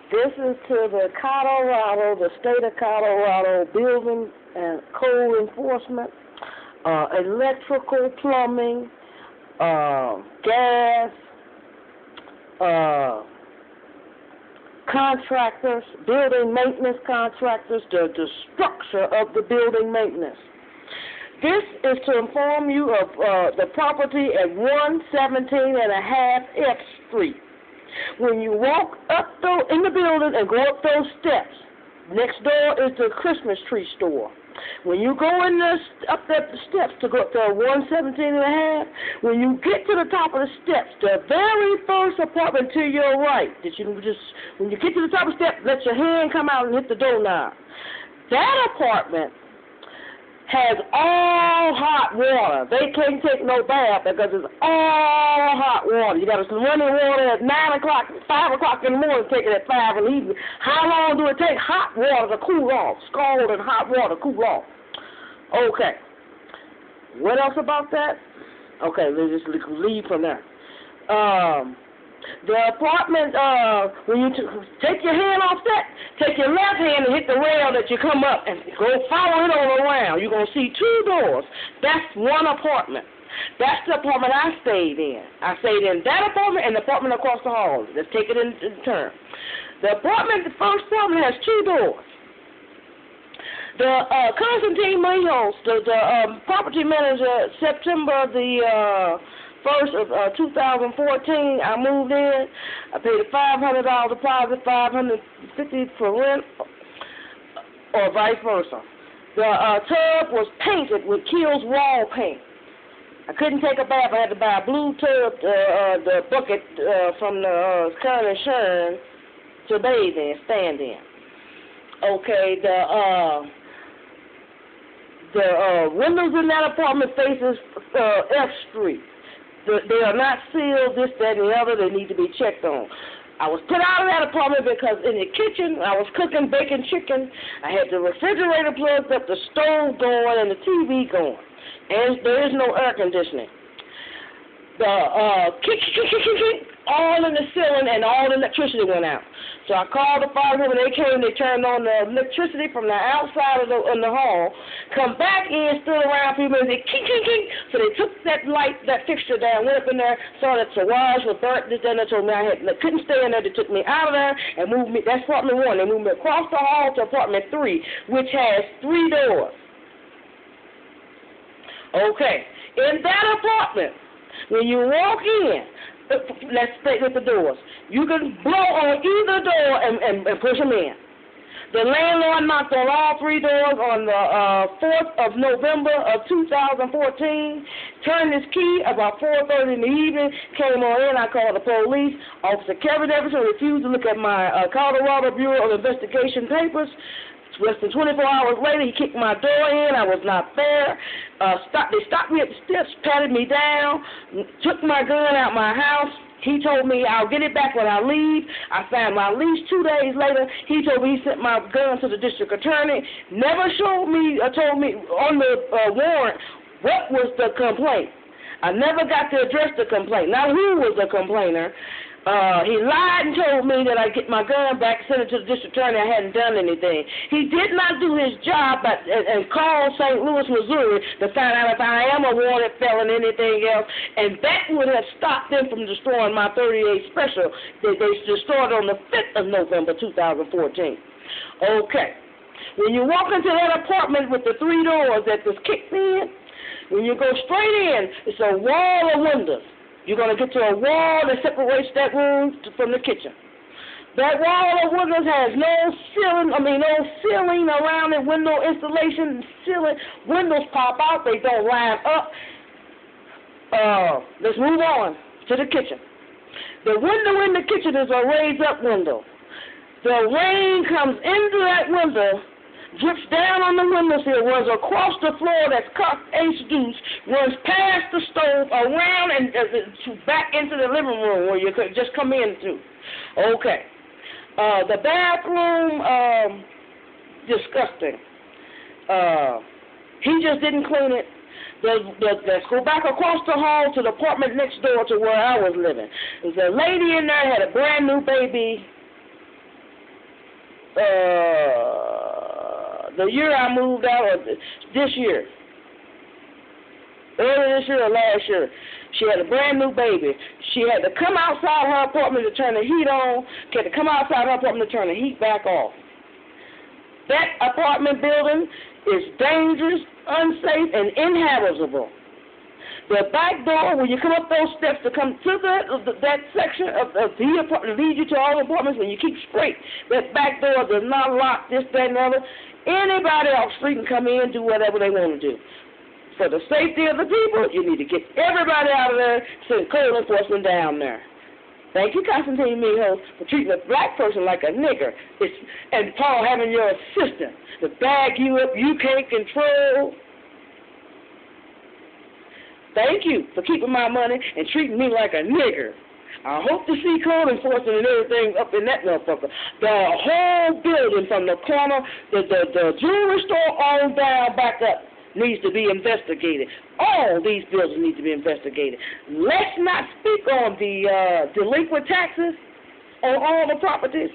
This is to the Colorado, the state of Colorado Building and Code Enforcement, electrical, plumbing, gas, contractors, building maintenance contractors, the structure of the building maintenance. This is to inform you of the property at 117.5 F Street. When you walk up in the building and go up those steps, next door is the Christmas tree store. When you go in up the steps to go up to 117.5, when you get to the top of the steps, the very first apartment to your right, when you get to the top of the step, let your hand come out and hit the doorknob. That apartment has all hot water. They can't take no bath because it's all hot water. You got to running water at 9 o'clock, 5 o'clock in the morning, take it at 5 in the evening. How long do it take hot water to cool off? Scalding hot water to cool off. Okay. What else about that? Okay, let's just leave from there. The apartment, when you take your hand off that, take your left hand and hit the rail that you come up and go follow it all around. You're going to see 2 doors. That's one apartment. That's the apartment I stayed in. I stayed in that apartment and the apartment across the hall. Let's take it in turn. The first apartment has 2 doors. The Constantine Mayos, the property manager, September the 1st of 2014, I moved in. I paid a $500 deposit, $550 for rent, or vice versa. The tub was painted with Kiehl's wall paint. I couldn't take a bath. I had to buy a blue tub, the bucket from the Kern and Shern to bathe in, stand in. Okay, the windows in that apartment faces F Street. They are not sealed, this, that, and the other. They need to be checked on. I was put out of that apartment because in the kitchen, I was cooking bacon chicken. I had the refrigerator plugged up, the stove going, and the TV going. And there is no air conditioning. The all in the ceiling and all the electricity went out. So I called the fire department. They came. They turned on the electricity from the outside of the hall. Come back in, stood around a few minutes. They king. So they took that light, that fixture down, went up in there, saw that the wires were burnt. This, and that. Told me I couldn't stay in there. They took me out of there and moved me. That's apartment 1. They moved me across the hall to apartment 3, which has 3 doors. Okay, in that apartment, when you walk in. Let's stay with the doors. You can blow on either door and push them in. The landlord knocked on all 3 doors on the 4th of November of 2014, turned his key about 4:30 in the evening, came on in. I called the police. Officer Kevin Everson refused to look at my Colorado Bureau of Investigation papers. Less than 24 hours later, he kicked my door in. I was not there. They stopped me at the steps, patted me down, took my gun out my house. He told me I'll get it back when I leave. I signed my lease 2 days later. He told me he sent my gun to the district attorney. Never told me on the warrant what was the complaint. I never got to address the complaint. Not who was the complainer. He lied and told me that I'd get my gun back, send it to the district attorney. I hadn't done anything. He did not do his job and call St. Louis, Missouri to find out if I am a wanted felon or anything else, and that would have stopped them from destroying my 38 special that they destroyed on the 5th of November 2014. Okay. When you walk into that apartment with the 3 doors that was kicked in, when you go straight in, it's a wall of windows. You're going to get to a wall that separates that room from the kitchen. That wall of windows has no ceiling around it, window installation, ceiling. Windows pop out, they don't line up. Let's move on to the kitchen. The window in the kitchen is a raised-up window. The rain comes into that window, drips down on the windowsill, runs across the floor that's cut ace-deuce, runs past the stove, around and back into the living room where you could just come into. Okay. The bathroom, disgusting. He just didn't clean it. Let's go back across the hall to the apartment next door to where I was living. There's a lady in there had a brand new baby the year I moved out, or this year. Earlier this year or last year, she had a brand new baby. She had to come outside her apartment to turn the heat on. She had to come outside her apartment to turn the heat back off. That apartment building is dangerous, unsafe, and inhabitable. The back door, when you come up those steps to come to that section of the apartment, lead you to all the apartments, when you keep straight, that back door does not lock this, that, and the other. Anybody off the street can come in and do whatever they want to do. For the safety of the people, you need to get everybody out of there, send code enforcement down there. Thank you, Constantine Mijo, for treating a black person like a nigger. And Paul having your assistant to bag you up you can't control. Thank you for keeping my money and treating me like a nigger. I hope to see code enforcement and everything up in that motherfucker. The whole building from the corner, the jewelry store on down back up needs to be investigated. All these buildings need to be investigated. Let's not speak on the delinquent taxes on all the properties.